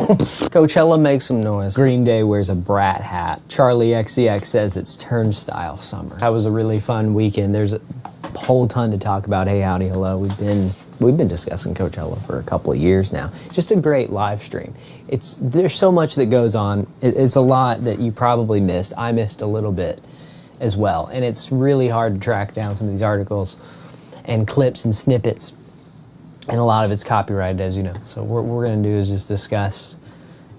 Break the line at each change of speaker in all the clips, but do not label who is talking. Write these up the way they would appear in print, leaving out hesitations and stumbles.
Coachella makes some noise. Green Day wears a brat hat. Charli XCX says it's turnstile summer. That was a really fun weekend. There's a whole ton to talk about. Hey, howdy, hello. We've been discussing Coachella for a couple of years now. Just a great live stream. There's so much that goes on. It's a lot that you probably missed. I missed a little bit as well. And it's really hard to track down some of these articles and clips and snippets. And a lot of it's copyrighted, as you know. So what we're going to do is just discuss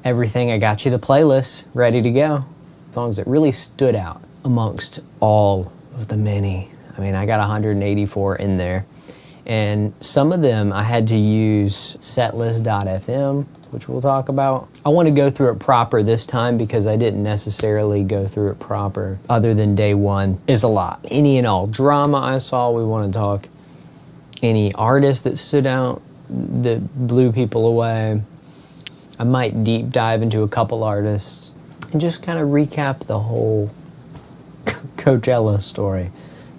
everything. I got you the playlist ready to go. Songs that really stood out amongst all of the many. I mean, I got 184 in there. And some of them I had to use setlist.fm, which we'll talk about. I want to go through it proper this time because I didn't necessarily go through it proper. Other than day one is a lot. Any and all drama I saw, we want to talk. Any artists that stood out that blew people away. I might deep dive into a couple artists and just kind of recap the whole Coachella story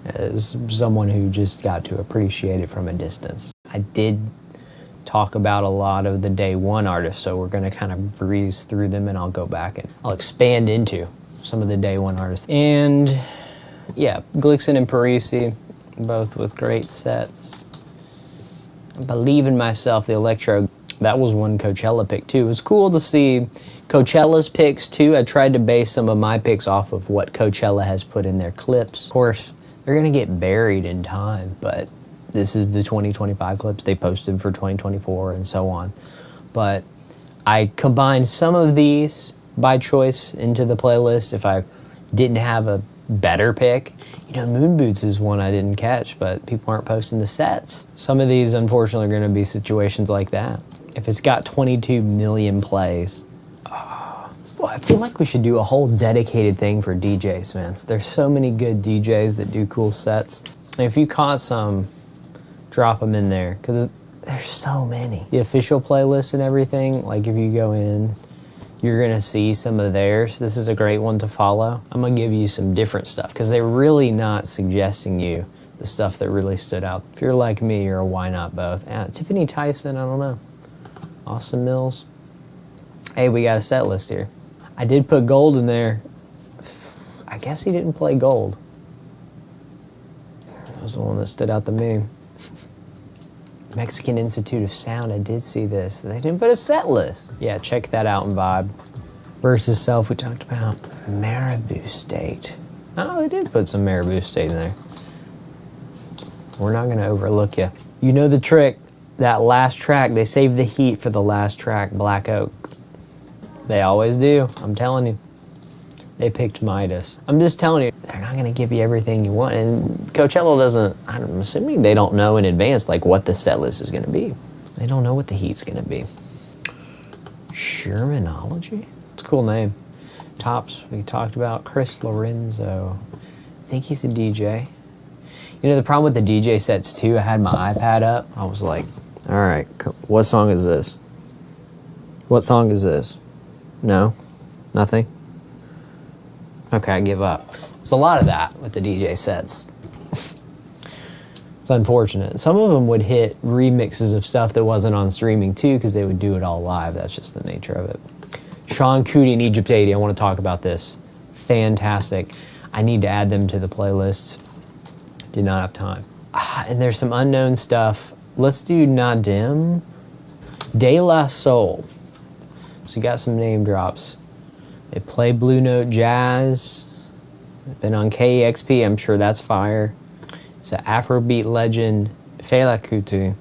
as someone who just got to appreciate it from a distance. I did talk about a lot of the day one artists, so we're going to kind of breeze through them and I'll go back and I'll expand into some of the day one artists. And yeah, Glixen and Parisi, both with great sets. Believe in Myself, the electro, that was one Coachella pick too. It was cool to see Coachella's picks too. I tried to base some of my picks off of what Coachella has put in their clips. Of course, they're going to get buried in time, but this is the 2025 clips they posted for 2024 and so on. But I combined some of these by choice into the playlist if I didn't have a better pick. You know, Moon Boots is one I didn't catch, but people aren't posting the sets. Some of these, unfortunately, are going to be situations like that. If it's got 22 million plays, well, I feel like we should do a whole dedicated thing for DJs, man. There's so many good DJs that do cool sets. And if you caught some, drop them in there, because there's so many. The official playlist and everything, like if you go in, you're going to see some of theirs. This is a great one to follow. I'm going to give you some different stuff because they're really not suggesting you the stuff that really stood out. If you're like me, you're a why not both. Tiffany Tyson, I don't know. Austin Mills. Hey, we got a set list here. I did put Gold in there. I guess he didn't play Gold. That was the one that stood out to me. Mexican Institute of Sound, I did see this. They didn't put a set list. Yeah, check that out in Vibe. Versus Self, we talked about. Maribou State. Oh, they did put some Maribou State in there. We're not going to overlook you. You know the trick. That last track, they saved the heat for the last track, Black Oak. They always do, I'm telling you. They picked Midas. I'm just telling you, they're not going to give you everything you want. And Coachella doesn't, I'm assuming they don't know in advance like what the set list is going to be. They don't know what the heat's going to be. Shermanology? It's a cool name. Tops, we talked about Chris Lorenzo. I think he's a DJ. You know, the problem with the DJ sets too, I had my iPad up. I was like, all right, what song is this? What song is this? No? Nothing? Okay, I give up. There's a lot of that with the DJ sets. It's unfortunate. Some of them would hit remixes of stuff that wasn't on streaming too because they would do it all live. That's just the nature of it. Sean Kuti and Egypt 80, I want to talk about this. Fantastic. I need to add them to the playlist. Did not have time. And there's some unknown stuff. Let's do Nadim. De La Soul. So you got some name drops. They play Blue Note Jazz. They've been on KEXP. I'm sure that's fire. It's an Afrobeat legend, Fela Kuti,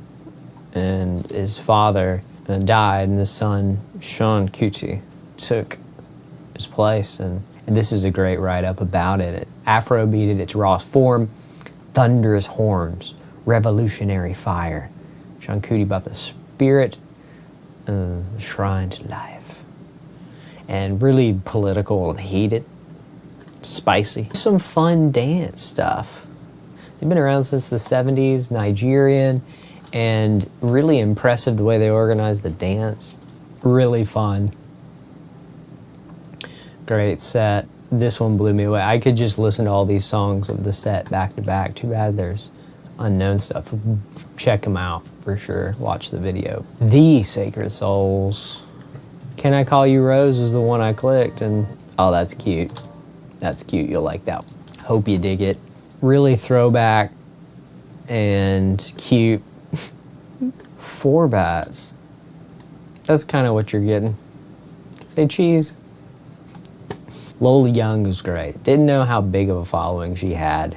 and his father died, and his son, Seun Kuti, took his place. And this is a great write-up about it. Afrobeat at its rawest form, thunderous horns, revolutionary fire. Seun Kuti about the spirit, the shrine to life. And really political and heated, spicy. Some fun dance stuff. They've been around since the 70s, Nigerian, and really impressive the way they organize the dance. Really fun. Great set. This one blew me away. I could just listen to all these songs of the set back to back. Too bad there's unknown stuff. Check them out for sure. Watch the video. The Sacred Souls. Can I Call You Rose was the one I clicked, and oh, that's cute. That's cute, you'll like that. Hope you dig it. Really throwback and cute. 4 bats. That's kind of what you're getting. Say cheese. Lola Young was great. Didn't know how big of a following she had.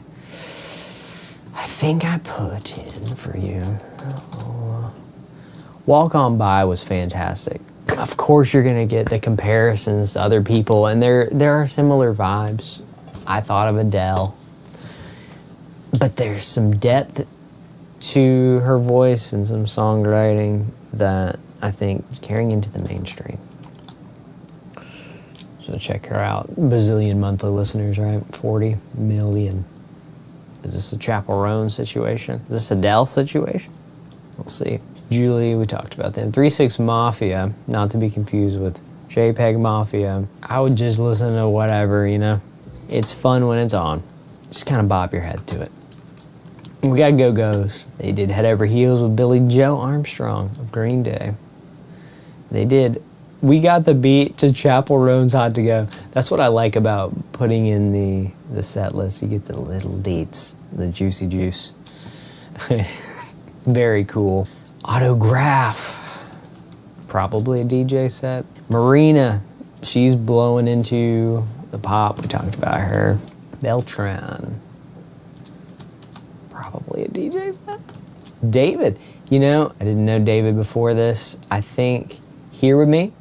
I think I put in for you. Walk On By was fantastic. Of course you're gonna get the comparisons to other people, and there are similar vibes. I thought of Adele. But there's some depth to her voice and some songwriting that I think is carrying into the mainstream. So check her out. Bazillion monthly listeners, right? 40 million. Is this a Chappell Roan situation? Is this a Adele situation? We'll see. Julie, we talked about them. 3-6 Mafia, not to be confused with JPEG Mafia. I would just listen to whatever, you know? It's fun when it's on. Just kind of bob your head to it. We got Go-Gos. They did Head Over Heels with Billy Joe Armstrong of Green Day. They did. We got the beat to Chappell Roan's Hot to Go. That's what I like about putting in the set list. You get the little deets, the juicy juice. Very cool. Autograph. Probably a DJ set. Marina. She's blowing into the pop. We talked about her. Beltran. Probably a DJ set. David. You know, I didn't know David before this. I think Here With Me,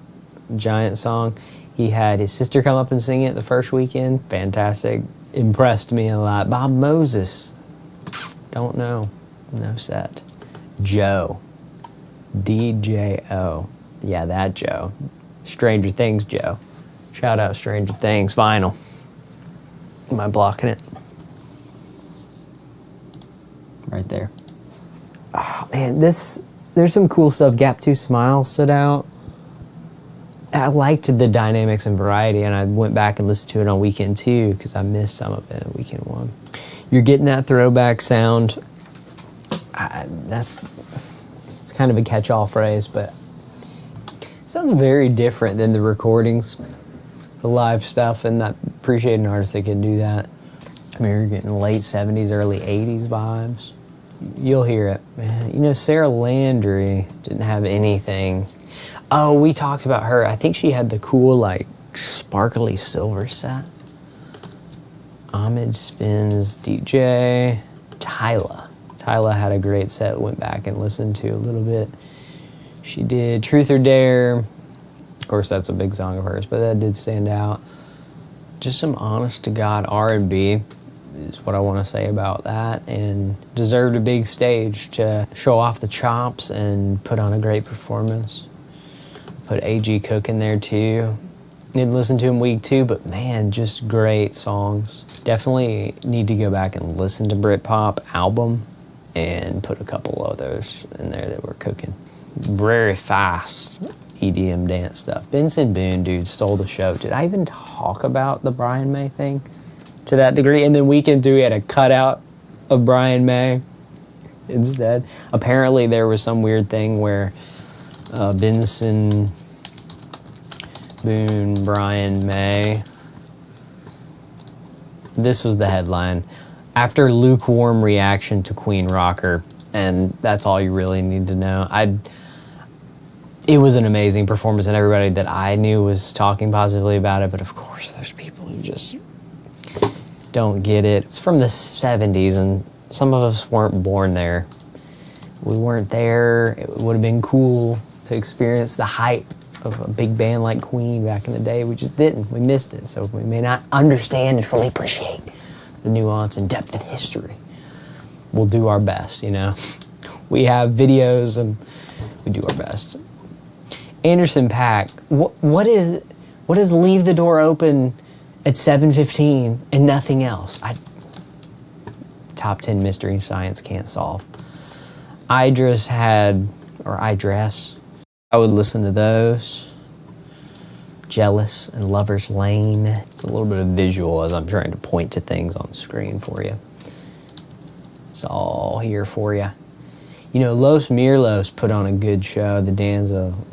giant song. He had his sister come up and sing it the first weekend. Fantastic. Impressed me a lot. Bob Moses. Don't know. No set. Joe. DJO. Yeah, that Joe. Stranger Things Joe. Shout out Stranger Things vinyl. Am I blocking it? Right there. Oh man, there's some cool stuff. Gap 2 Smile stood out. I liked the dynamics and variety, and I went back and listened to it on weekend 2 because I missed some of it on weekend 1. You're getting that throwback sound. It's kind of a catch-all phrase, but it sounds very different than the recordings, the live stuff, and I appreciate an artist that can do that. I mean, you're getting late 70s, early 80s vibes. You'll hear it, man. You know, Sarah Landry didn't have anything. Oh, we talked about her. I think she had the cool, like, sparkly silver set. Ahmed Spins, DJ, Tyla. Tyla had a great set, went back and listened to a little bit. She did Truth or Dare. Of course, that's a big song of hers, but that did stand out. Just some honest-to-God R&B is what I want to say about that, and deserved a big stage to show off the chops and put on a great performance. Put A.G. Cook in there too. Didn't listen to him week 2, but man, just great songs. Definitely need to go back and listen to Britpop album and put a couple others in there that were cooking. Very fast EDM dance stuff. Benson Boone, dude, stole the show. Did I even talk about the Brian May thing to that degree? And then weekend 2, we had a cutout of Brian May instead. Apparently there was some weird thing where Benson Boone, Brian May. This was the headline. After lukewarm reaction to Queen Rocker, and that's all you really need to know. It was an amazing performance, and everybody that I knew was talking positively about it, but of course there's people who just don't get it. It's from the 70s, and some of us weren't born there. We weren't there. It would have been cool to experience the hype of a big band like Queen back in the day. We just didn't. We missed it, so we may not understand and fully appreciate the nuance and depth and history. We'll do our best, you know. We have videos, and we do our best. Anderson .Paak, what is leave the door open at 7:15 and nothing else? Top 10 mystery science can't solve. Idris. I would listen to those. Jealous and Lover's Lane. It's a little bit of visual as I'm trying to point to things on the screen for you. It's all here for you. You know, Los Mirlos put on a good show. La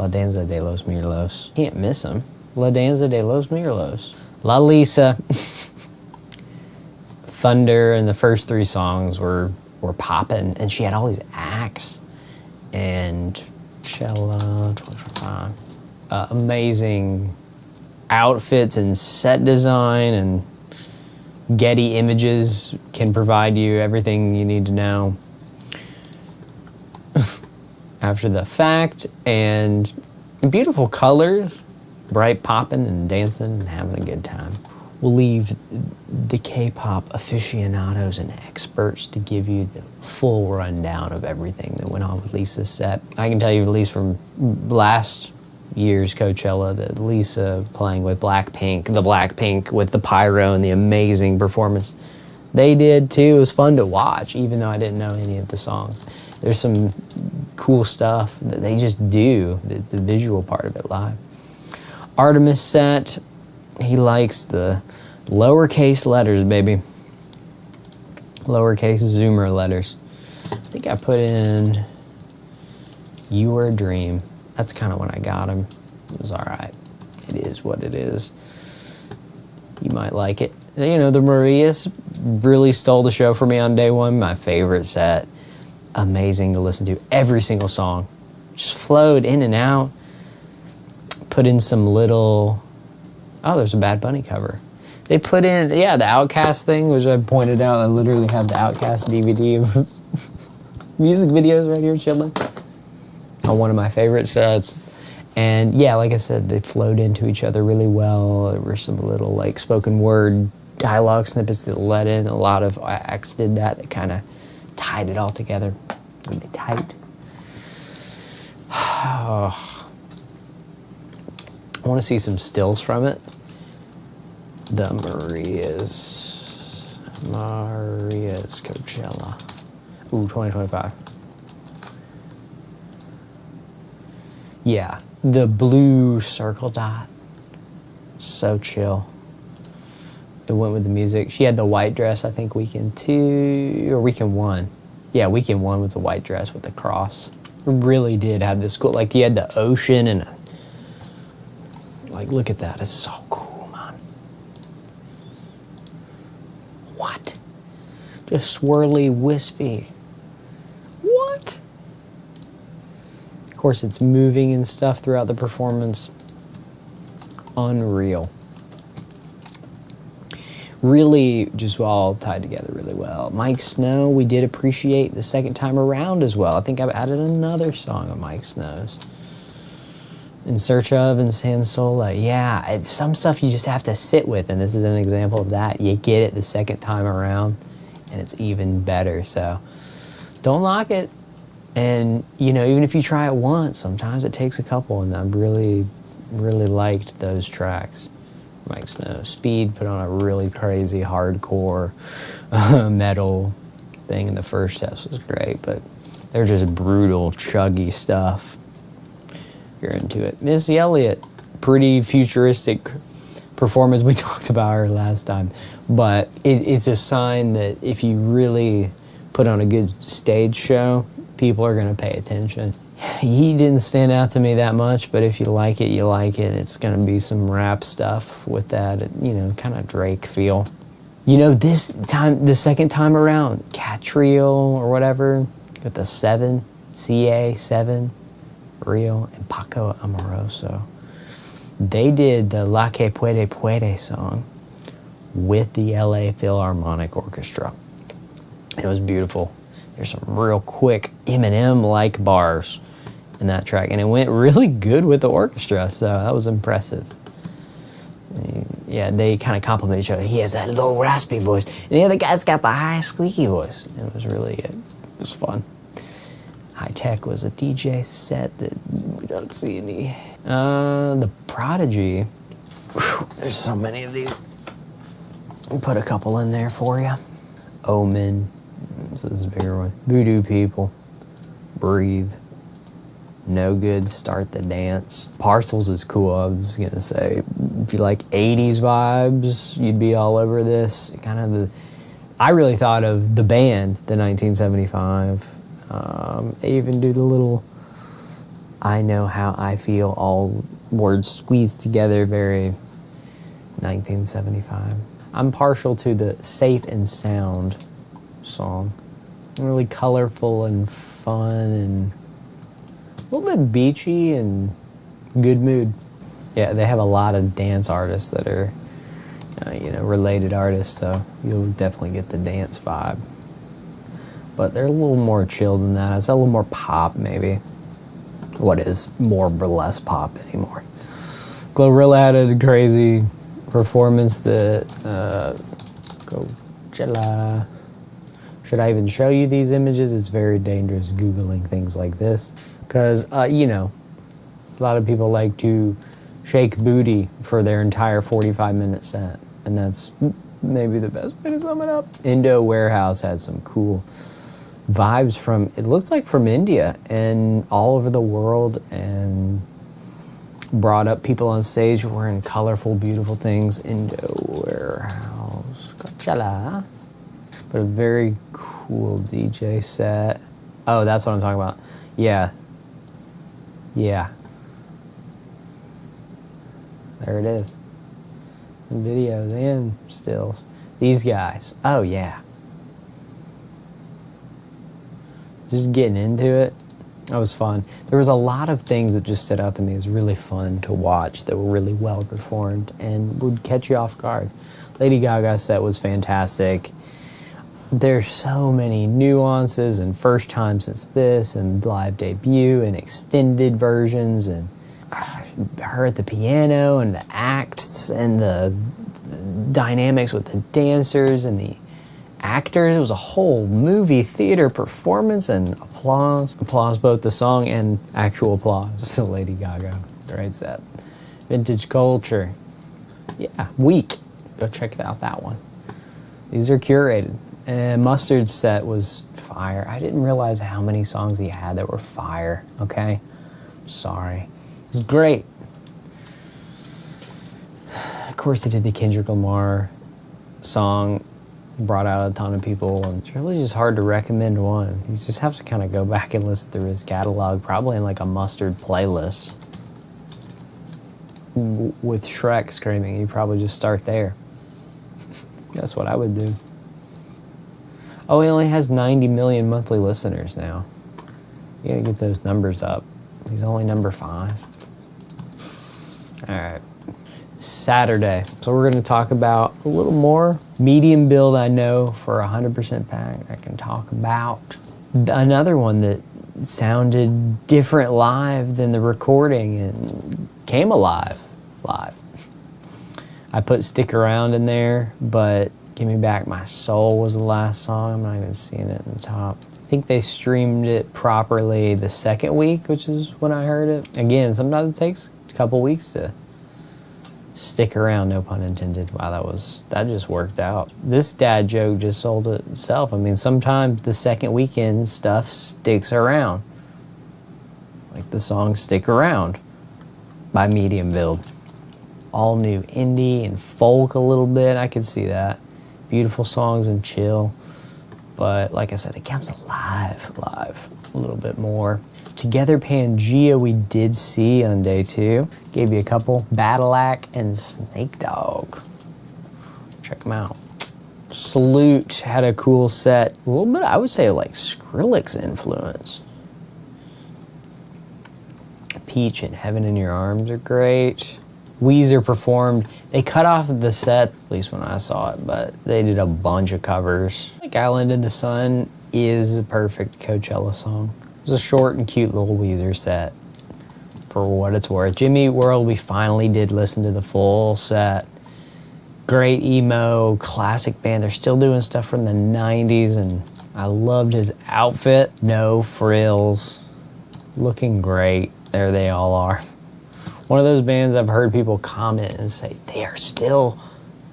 Danza de los Mirlos. Can't miss them. La Danza de los Mirlos. La Lisa. Thunder and the first 3 songs were popping, and she had all these acts. And Coachella, amazing outfits and set design, and Getty Images can provide you everything you need to know after the fact, and beautiful colors, bright popping and dancing and having a good time. We'll leave the K-pop aficionados and experts to give you the full rundown of everything that went on with Lisa's set. I can tell you, at least from last year's Coachella, that Lisa playing with Blackpink, the Blackpink with the pyro and the amazing performance they did too. It was fun to watch, even though I didn't know any of the songs. There's some cool stuff that they just do, the visual part of it live. Artemis set, he likes the lowercase letters, baby. Lowercase zoomer letters. I think I put in You Were a Dream. That's kind of when I got him. It was all right. It is what it is. You might like it. You know, the Marias really stole the show for me on day one. My favorite set. Amazing to listen to. Every single song just flowed in and out. Put in some little... Oh, there's a Bad Bunny cover. They put in, the Outkast thing, which I pointed out. I literally have the Outkast DVD of music videos right here chilling on one of my favorite sets. And yeah, like I said, they flowed into each other really well. There were some little like spoken word dialogue snippets that let in. A lot of acts did that kind of tied it all together. Really tight. I want to see some stills from it. The Maria's Coachella. Ooh, 2025. Yeah, the blue circle dot. So chill. It went with the music. She had the white dress, I think, weekend 2 or weekend 1. Yeah, weekend 1 was the white dress with the cross. It really did have this cool, like, you had the ocean and like, look at that. It's so cool, man. What? Just swirly, wispy. What? Of course, it's moving and stuff throughout the performance. Unreal. Really just all tied together really well. Mike Snow, we did appreciate the second time around as well. I think I've added another song of Mike Snow's. In Search of and San Sola. Yeah, it's some stuff you just have to sit with, and this is an example of that. You get it the second time around, and it's even better. So don't knock it. And, you know, even if you try it once, sometimes it takes a couple, and I really, really liked those tracks. Mike Snow. Speed put on a really crazy hardcore metal thing in the first test was great, but they're just brutal, chuggy stuff. You're into it. Missy Elliott, pretty futuristic performance. We talked about her last time, but it's a sign that if you really put on a good stage show, people are going to pay attention. He didn't stand out to me that much, but if you like it, you like it. It's going to be some rap stuff with that, you know, kind of Drake feel. You know, this time, the second time around, Catriel or whatever, with the 7, CA7, Rio, and Paco Amoroso. They did the La Que Puede Puede song with the LA Philharmonic Orchestra. It was beautiful. There's some real quick Eminem-like bars in that track, and it went really good with the orchestra, so that was impressive. Yeah, they kind of compliment each other. He has that low raspy voice, and the other guy's got the high squeaky voice. It was really good. It was fun. High Tech was a DJ set that we don't see any. The Prodigy. Whew, there's so many of these. I'll put a couple in there for you. Omen. This is a bigger one. Voodoo People. Breathe. No Good, Start the Dance. Parcels is cool. I was going to say, if you like 80s vibes, you'd be all over this. I really thought of the band, the 1975. They even do the little I know how I feel, all words squeezed together, very 1975. I'm partial to the Safe and Sound song. Really colorful and fun and a little bit beachy and good mood. Yeah, they have a lot of dance artists that are, related artists, so you'll definitely get the dance vibe. But they're a little more chill than that. It's a little more pop, maybe. What is more or less pop anymore? Glorilla had a crazy performance that Coachella. Should I even show you these images? It's very dangerous Googling things like this. Because, a lot of people like to shake booty for their entire 45-minute set. And that's maybe the best way to sum it up. Indo Warehouse had some cool vibes from, it looks like from India and all over the world, and brought up people on stage wearing colorful, beautiful things. Indo Warehouse, Coachella. But a very cool DJ set. Oh, that's what I'm talking about. Yeah. There it is. And videos and stills. These guys. Oh, yeah. Just getting into it. That was fun. There was a lot of things that just stood out to me as really fun to watch that were really well performed and would catch you off guard. Lady Gaga's set was fantastic. There's so many nuances and first time since this and live debut and extended versions and her at the piano and the acts and the dynamics with the dancers and the actors. It was a whole movie theater performance and applause. Applause, both the song and actual applause to Lady Gaga. Great set. Vintage Culture. Yeah, Week. Go check out that one. These are curated. And Mustard's set was fire. I didn't realize how many songs he had that were fire, okay? Sorry. It was great. Of course, he did the Kendrick Lamar song, brought out a ton of people, and it's really just hard to recommend one. You just have to kind of go back and listen through his catalog, probably in like a Mustard playlist. With Shrek screaming, you probably just start there. That's what I would do. Oh, he only has 90 million monthly listeners now. You gotta get those numbers up. He's only number 5. Alright. Saturday. So we're gonna talk about a little more. Medium build, I know, for 100% pack. I can talk about. Another one that sounded different live than the recording and came alive live. I put Stick Around in there, but Give Me Back My Soul was the last song. I'm not even seeing it in the top. I think they streamed it properly the second week, which is when I heard it. Again, sometimes it takes a couple weeks to stick around, no pun intended. Wow, that just worked out. This dad joke just sold itself. I mean, sometimes the second weekend stuff sticks around. Like the song Stick Around by Medium Build. All new indie and folk a little bit. I could see that. Beautiful songs and chill. But like I said, it comes live a little bit more. Together Pangea we did see on day 2. Gave you a couple. Battleac and Snake Dog. Check them out. Salute had a cool set. A little bit, I would say, like Skrillex influence. Peach and Heaven in Your Arms are great. Weezer performed. They cut off the set, at least when I saw it, but they did a bunch of covers. Like Island in the Sun is a perfect Coachella song. It was a short and cute little Weezer set for what it's worth. Jimmy Eat World, we finally did listen to the full set. Great emo, classic band. They're still doing stuff from the 90s, and I loved his outfit. No frills. Looking great. There they all are. One of those bands I've heard people comment and say they are still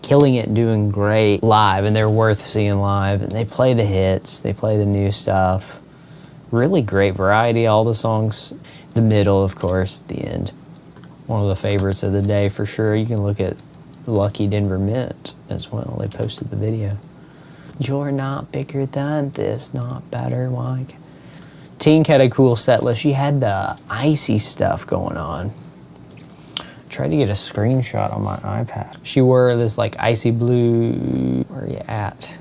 killing it, doing great live, and they're worth seeing live. And they play the hits, they play the new stuff. Really great variety, all the songs. The middle, of course, at the end. One of the favorites of the day for sure. You can look at Lucky Denver Mint as well. They posted the video. You're not bigger than this, not better, Mike. Tink had a cool set list. She had the icy stuff going on. Tried to get a screenshot on my iPad. She wore this like icy blue, where are you at?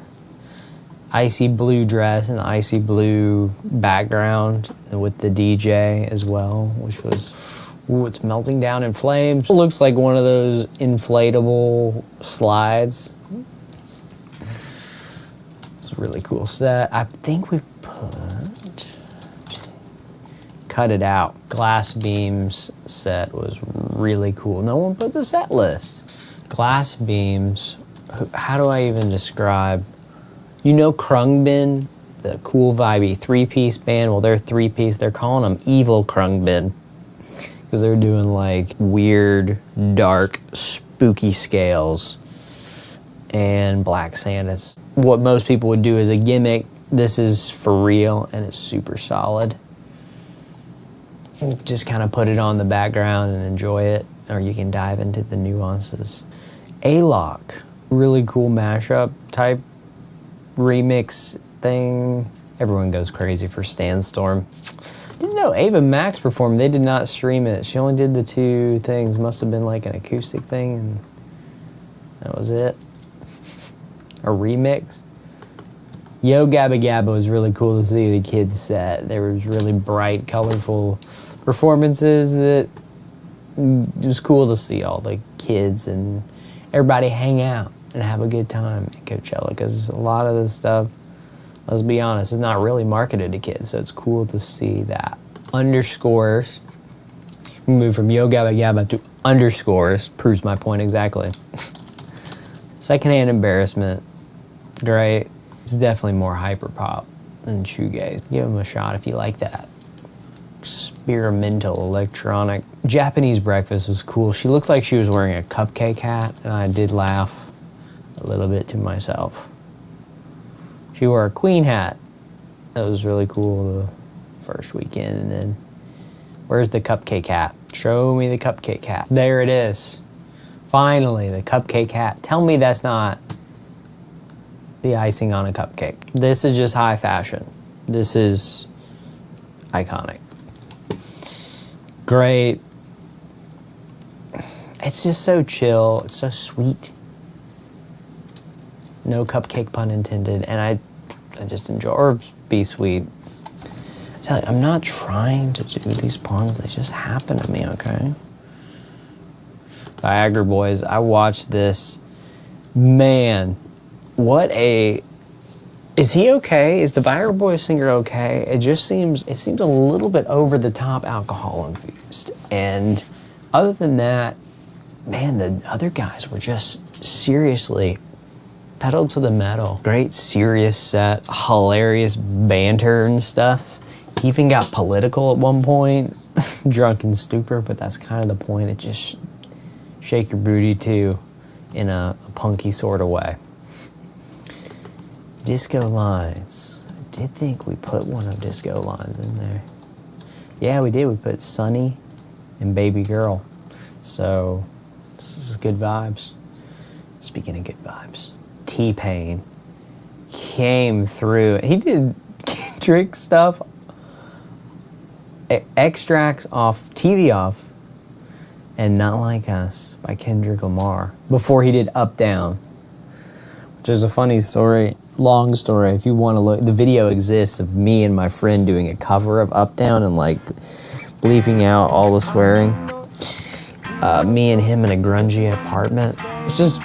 Icy blue dress and icy blue background with the DJ as well, which was, ooh, it's melting down in flames. It looks like one of those inflatable slides. It's a really cool set. I think we cut it out. Glass Beams set was really cool. No one put the set list. Glass Beams, how do I even describe? You know Krungbin, the cool vibey three-piece band? Well, they're three-piece. They're calling them Evil Krungbin because they're doing like weird, dark, spooky scales and Black Santas. What most people would do is a gimmick. This is for real and it's super solid. Just kind of put it on the background and enjoy it, or you can dive into the nuances. A-Lock, really cool mashup type remix thing. Everyone goes crazy for Sandstorm. Didn't know Ava Max performed. They did not stream it. She only did the two things. Must have been like an acoustic thing, and that was it. A remix. Yo Gabba Gabba was really cool to see the kids set. There was really bright, colorful performances that it was cool to see all the kids and everybody hang out and have a good time at Coachella, because a lot of this stuff, let's be honest, is not really marketed to kids, so it's cool to see that. Underscores, we move from Yo Gabba Gabba to underscores, proves my point exactly. Secondhand Embarrassment, great. It's definitely more hyperpop than shoegaze. Give them a shot if you like that. Experimental, electronic. Japanese Breakfast is cool. She looked like she was wearing a cupcake hat, and I did laugh a little bit to myself. She wore a queen hat. That was really cool the first weekend. And then, where's the cupcake hat? Show me the cupcake hat. There it is. Finally, the cupcake hat. Tell me that's not the icing on a cupcake. This is just high fashion. This is iconic. Great. It's just so chill. It's so sweet. No cupcake pun intended. And I just enjoy, or be sweet. I tell you, I'm not trying to do these puns. They just happen to me, okay? Viagra Boys. I watched this. Man, what a... Is he okay? Is the Viagra Boys singer okay? It seems a little bit over the top alcohol infused. And other than that, man, the other guys were just seriously pedal to the metal. Great serious set, hilarious banter and stuff. He even got political at one point, drunken stupor, but that's kind of the point. It just shake your booty too in a punky sort of way. Disco Lines. I did think we put one of Disco Lines in there. Yeah, we did. We put Sunny and Baby Girl. So, this is good vibes. Speaking of good vibes, T-Pain came through. He did Kendrick stuff, extracts off, TV Off, and Not Like Us by Kendrick Lamar before he did Up Down, which is a funny story. Long story. If you want to look, the video exists of me and my friend doing a cover of Up Down and like bleeping out all the swearing. Me and him in a grungy apartment. It's just,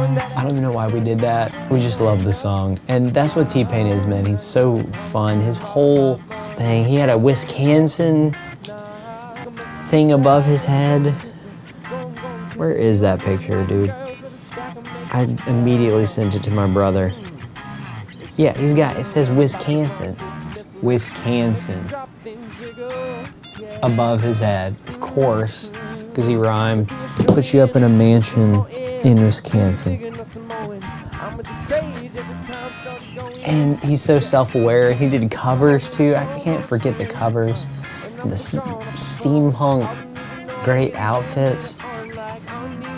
I don't even know why we did that. We just love the song. And that's what T-Pain is, man. He's so fun. His whole thing, he had a Wisconsin thing above his head. Where is that picture, dude? I immediately sent it to my brother. Yeah, he's got, it says Wisconsin. Wisconsin. Above his head. Of course, because he rhymed. Put you up in a mansion in Wisconsin. And he's so self-aware. He did covers too. I can't forget the covers. The steampunk, great outfits.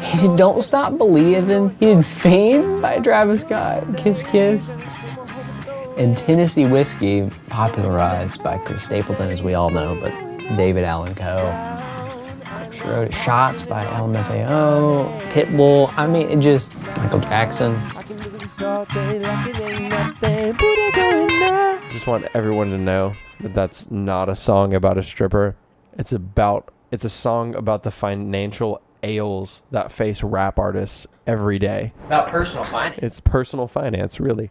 He did Don't Stop Believin'. He did Fame by Travis Scott. Kiss Kiss. And Tennessee Whiskey, popularized by Chris Stapleton, as we all know, but David Allan Coe, of course, wrote it. Shots by LMFAO, Pitbull, I mean, it just, Michael Jackson.
Just want everyone to know that that's not a song about a stripper. It's a song about the financial ails that face rap artists every day.
About personal finance.
It's personal finance, really.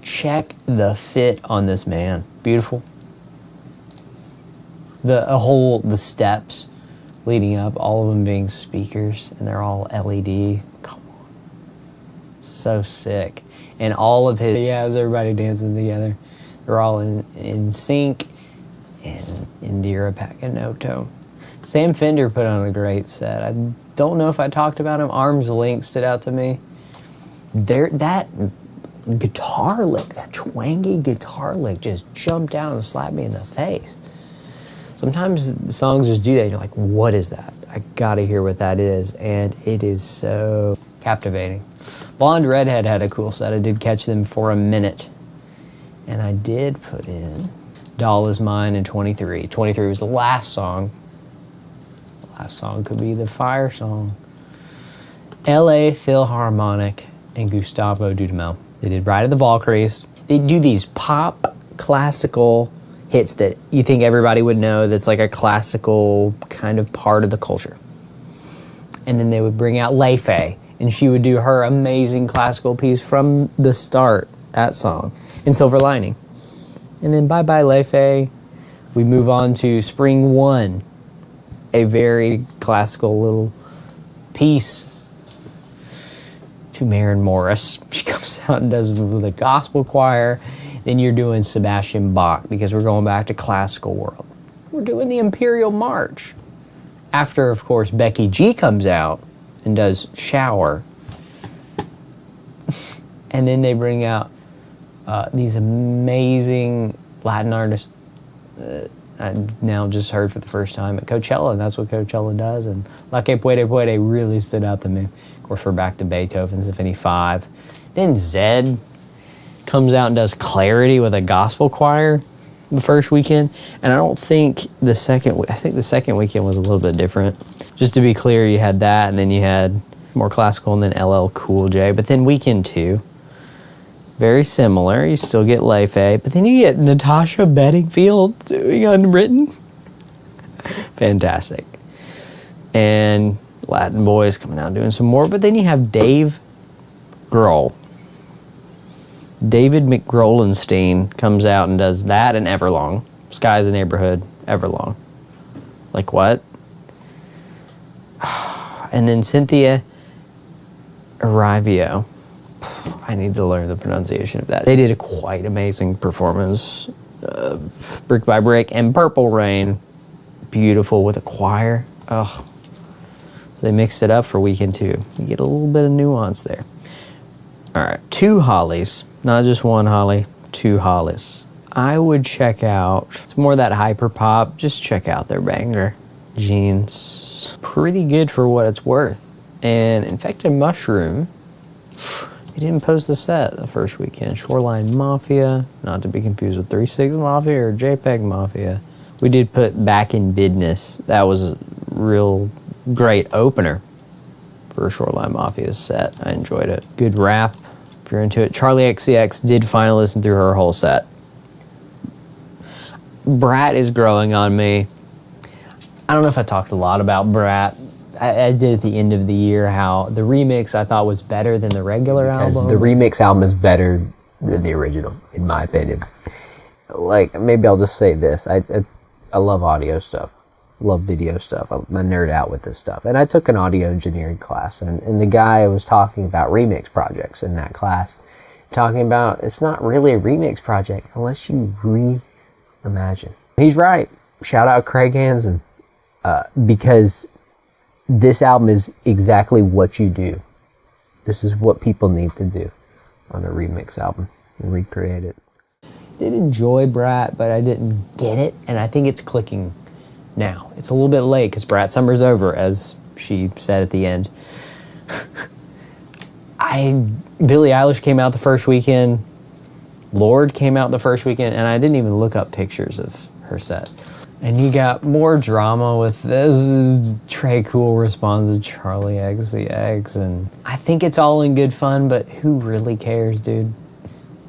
Check the fit on this man. Beautiful. The steps leading up, all of them being speakers, and they're all LED. Come on. So sick. And all of his, it was everybody dancing together. They're all in sync. And Indira Pakanoto. Sam Fender put on a great set. I don't know if I talked about him. Arm's Length stood out to me. That guitar lick, that twangy guitar lick just jumped out and slapped me in the face. Sometimes the songs just do that. You're like, what is that? I gotta hear what that is. And it is so captivating. Blonde Redhead had a cool set. I did catch them for a minute. And I did put in Doll Is Mine in 23. 23 was the last song. The last song could be the fire song. LA Philharmonic and Gustavo Dudamel. They did Ride of the Valkyries. They do these pop classical hits that you think everybody would know, that's like a classical kind of part of the culture. And then they would bring out Lei Fei, and she would do her amazing classical piece from the start, that song, in Silver Lining. And then Bye Bye Lei Fei, we move on to Spring One, a very classical little piece to Maren Morris. She comes out and does with a gospel choir. Then you're doing Sebastian Bach, because we're going back to classical world. We're doing the Imperial March. After, of course, Becky G comes out and does Shower. And then they bring out these amazing Latin artists I now just heard for the first time at Coachella, and that's what Coachella does. And La Que Puede Puede really stood out to me. Of course, we're back to Beethoven Symphony 5. Then Zedd comes out and does Clarity with a gospel choir the first weekend. And I think the second weekend was a little bit different. Just to be clear, you had that, and then you had more classical, and then LL Cool J. But then weekend 2, very similar. You still get Lei Fei, but then you get Natasha Bedingfield doing Unwritten. Fantastic. And Latin Boys coming out and doing some more. But then you have Dave Grohl. David McGrolenstein comes out and does that and Everlong. Sky's the Neighborhood, Everlong. Like what? And then Cynthia Arrivio. I need to learn the pronunciation of that. They did a quite amazing performance. Brick by Brick and Purple Rain. Beautiful with a choir. Oh. So they mixed it up for weekend 2. You get a little bit of nuance there. All right, 2 Hollies. Not just 1 Holly, 2 Hollies. I would check out, it's more that hyper pop, just check out their banger. Jeans. Pretty good for what it's worth. And Infected Mushroom, they didn't post the set the first weekend. Shoreline Mafia, not to be confused with 3-6 Mafia or JPEG Mafia. We did put Back in Business. That was a real great opener for a Shoreline Mafia set. I enjoyed it. Good rap, if you're into it. Charli XCX did finally listen through her whole set. Brat is growing on me. I don't know if I talked a lot about Brat. I did at the end of the year how the remix I thought was better than the regular album.
The remix album is better than the original, in my opinion. Like, maybe I'll just say this. I love audio stuff. Love video stuff. I nerd out with this stuff. And I took an audio engineering class, and the guy was talking about remix projects in that class. Talking about it's not really a remix project unless you reimagine. He's right. Shout out Craig Hansen. Because this album is exactly what you do. This is what people need to do on a remix album and recreate it.
Did enjoy Brat, but I didn't get it, and I think it's clicking now. It's a little bit late because Brat Summer's over, as she said at the end. Billie Eilish came out the first weekend. Lorde came out the first weekend, and I didn't even look up pictures of her set. And you got more drama with this. Trey Cool responds to Charli XCX, and I think it's all in good fun, but who really cares, dude?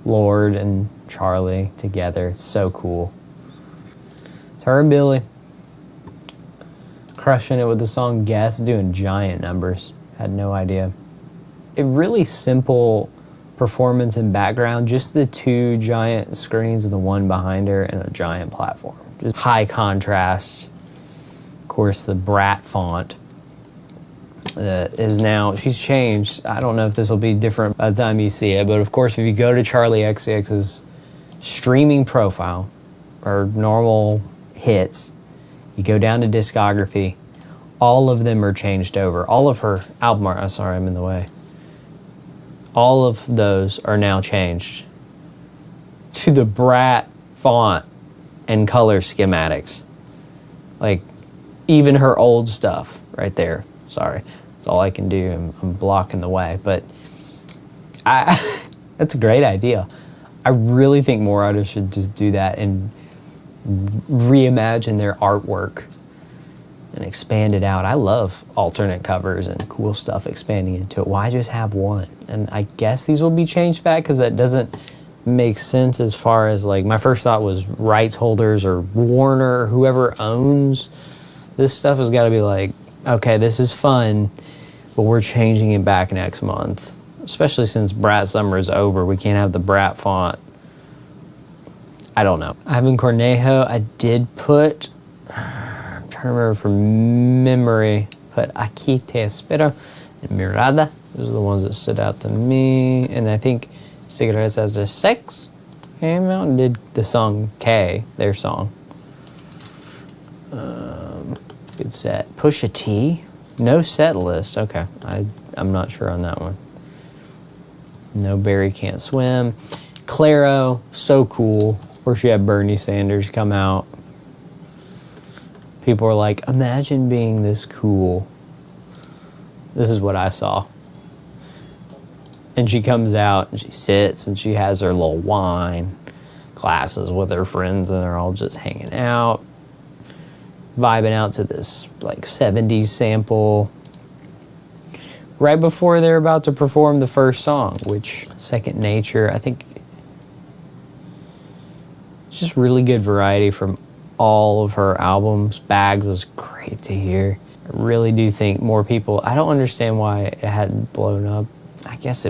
Lorde and Charli together, it's so cool. It's her and Billy crushing it with the song Guess, doing giant numbers. Had no idea. A really simple performance and background, just the two giant screens and the one behind her and a giant platform. Just high contrast. Of course, the Brat font is now, she's changed. I don't know if this will be different by the time you see it, but of course, if you go to Charli XCX's streaming profile or normal hits, you go down to discography, all of them are changed over. All of her album art, sorry, I'm in the way. All of those are now changed to the Brat font and color schematics. Like, even her old stuff right there. Sorry, that's all I can do. I'm blocking the way, but that's a great idea. I really think more artists should just do that and reimagine their artwork and expand it out. I love alternate covers and cool stuff expanding into it. Why just have one? And I guess these will be changed back because that doesn't make sense as far as, like, my first thought was rights holders or Warner or whoever owns this stuff has got to be like, okay, this is fun, but we're changing it back next month. Especially since Brat Summer is over. We can't have the Brat font. I don't know. Ivan Cornejo, I did put, I'm trying to remember from memory, put Aquí Te Espero and Mirada. Those are the ones that stood out to me. And I think Cigarettes as a Sex came out and did the song K, their song. Good set. Pusha T, no set list. Okay, I'm not sure on that one. No Barry Can't Swim. Clairo, so cool. Of course, you had Bernie Sanders come out. People are like, imagine being this cool. This is what I saw. And she comes out and she sits and she has her little wine glasses with her friends, and they're all just hanging out, vibing out to this like 70s sample right before they're about to perform the first song, which Second Nature. I think it's just really good variety from all of her albums. Bags was great to hear. I really do think more people, I don't understand why it hadn't blown up. I guess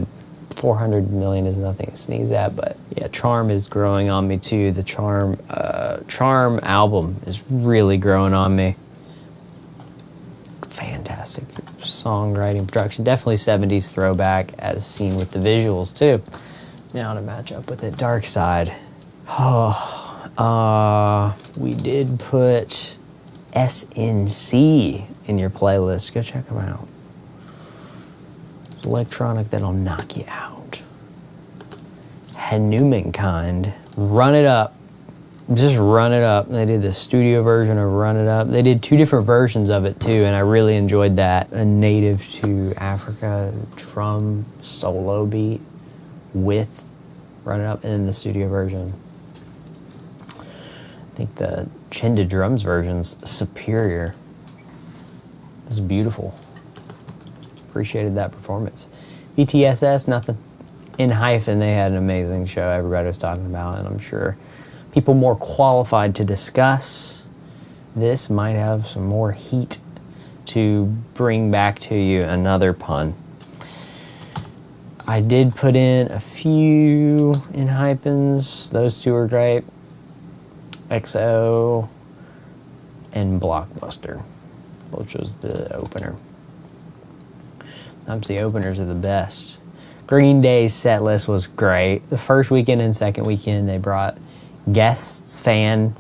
400 million is nothing to sneeze at, but yeah, Charm is growing on me too. The Charm album is really growing on me. Fantastic songwriting, production, definitely 70s throwback as seen with the visuals too. Now to match up with it, Dark Side. We did put SNC in your playlist. Go check them out. It's electronic that'll knock you out. Hanumankind, Run It Up. Just Run It Up. They did the studio version of Run It Up. They did two different versions of it too, and I really enjoyed that. A native to Africa drum solo beat with Run It Up, and then the studio version. I think the Chinda Drums version's superior. It was beautiful. Appreciated that performance. BTSS, nothing. In Hyphen, they had an amazing show everybody was talking about, and I'm sure people more qualified to discuss this might have some more heat to bring back to you. Another pun. I did put in a few in Hypens. Those two are great. XO and Blockbuster, which was the opener. Sometimes the openers are the best. Green Day's set list was great. The first weekend and second weekend, they brought guests, fan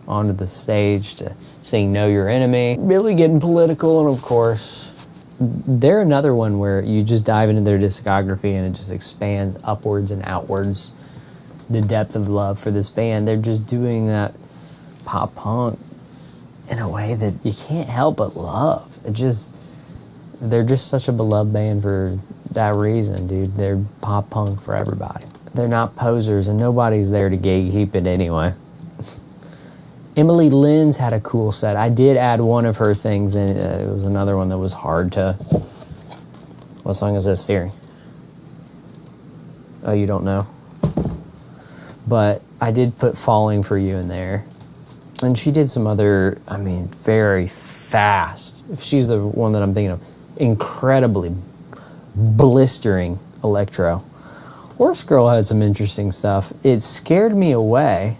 onto the stage to sing Know Your Enemy. Really getting political, and of course, they're another one where you just dive into their discography and it just expands upwards and outwards. The depth of love for this band. They're just doing that pop punk in a way that you can't help but love. They're just such a beloved band for that reason, dude. They're pop punk for everybody. They're not posers, and nobody's there to gatekeep it anyway. Emily Lynn's had a cool set. I did add one of her things in. It was another one that was hard to... What song is this, Siri? Oh, you don't know? But I did put Falling for You in there. And she did some other, I mean, very fast. If she's the one that I'm thinking of, incredibly blistering electro. Horse Girl had some interesting stuff. It scared me away.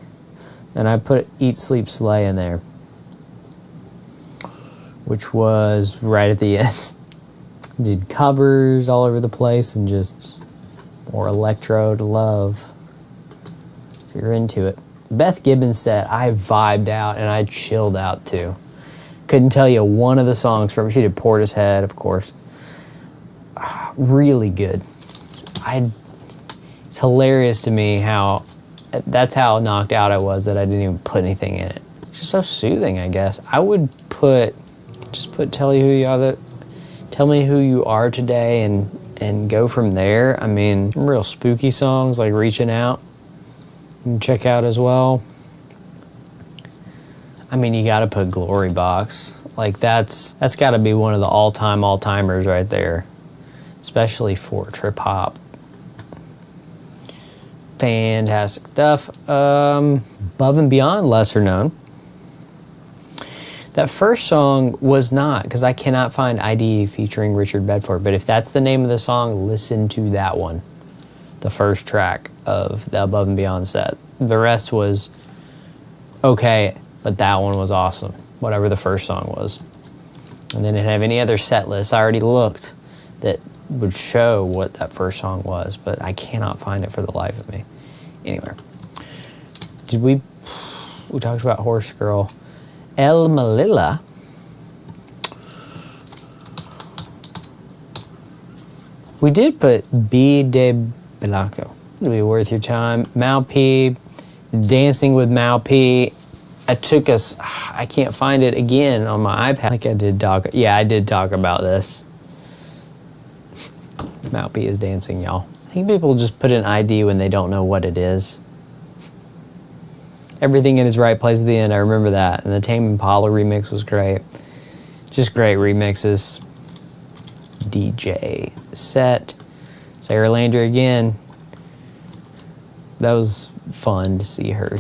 And I put Eat, Sleep, Slay in there, which was right at the end. Did covers all over the place and just more electro to love. If you're into it. Beth Gibbons said, I vibed out and I chilled out too. Couldn't tell you one of the songs from her. She did Portishead, of course. Really good. It's hilarious to me how, that's how knocked out I was that I didn't even put anything in it. It's just so soothing, I guess. I would just put Tell Me Who You Are Today and go from there. I mean, some real spooky songs like Reaching Out. You can check out as well. I mean, you gotta put Glory Box. Like that's gotta be one of the all-timers right there. Especially for trip hop. Fantastic stuff. Above and Beyond, lesser known. That first song was not, because I cannot find ID featuring Richard Bedford, but if that's the name of the song, listen to that one. The first track of the Above and Beyond set. The rest was okay, but that one was awesome, whatever the first song was. And they didn't have any other set lists. I already looked that would show what that first song was, but I cannot find it for the life of me. Anyway, we talked about Horse Girl. El Malilla. We did put B de Belaco. It'll be worth your time. Malp, Dancing with Malp. I can't find it again on my iPad. Like I did I did talk about this. Malp is dancing, y'all. I think people just put an ID when they don't know what it is. Everything in its right place at the end, I remember that. And the Tame Impala remix was great. Just great remixes. DJ Set. Sarah Landry again. That was fun to see her.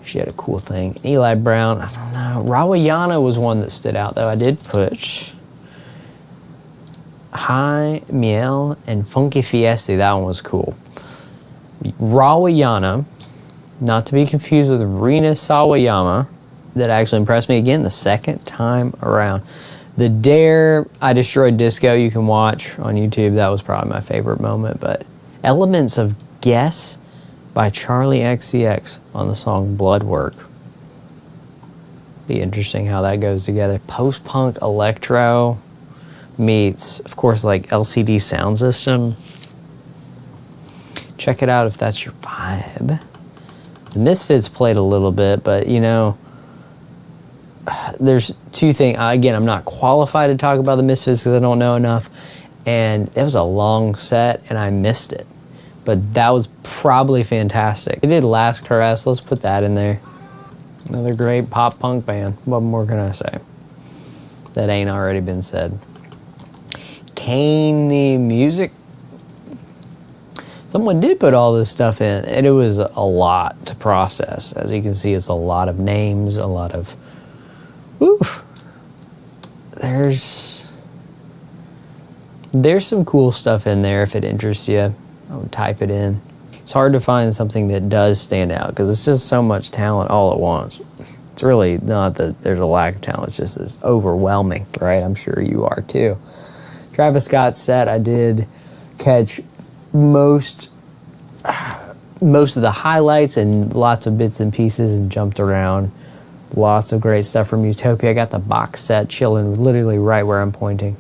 She had a cool thing. Eli Brown, I don't know. Rawayana was one that stood out, though. I did push. Hi, Miel, and Funky Fiesta. That one was cool. Rawayana, not to be confused with Rina Sawayama, that actually impressed me again the second time around. The Dare, I Destroyed Disco, you can watch on YouTube. That was probably my favorite moment. But Elements of Guess by Charli XCX on the song Bloodwork. Be interesting how that goes together. Post-punk electro meets, of course, like LCD Sound System. Check it out if that's your vibe. The Misfits played a little bit, but you know, there's two things. Again, I'm not qualified to talk about the Misfits because I don't know enough. And it was a long set and I missed it. But that was probably fantastic. They did Last Caress. Let's put that in there. Another great pop punk band. What more can I say that ain't already been said? Caney Music. Someone did put all this stuff in, and it was a lot to process. As you can see, it's a lot of names, a lot of... Oof. There's some cool stuff in there if it interests you. I would type it in. It's hard to find something that does stand out because it's just so much talent all at once. It's really not that there's a lack of talent. It's just it's overwhelming, right? I'm sure you are too. Travis Scott's set, I did catch most of the highlights and lots of bits and pieces and jumped around. Lots of great stuff from Utopia. I got the box set chilling literally right where I'm pointing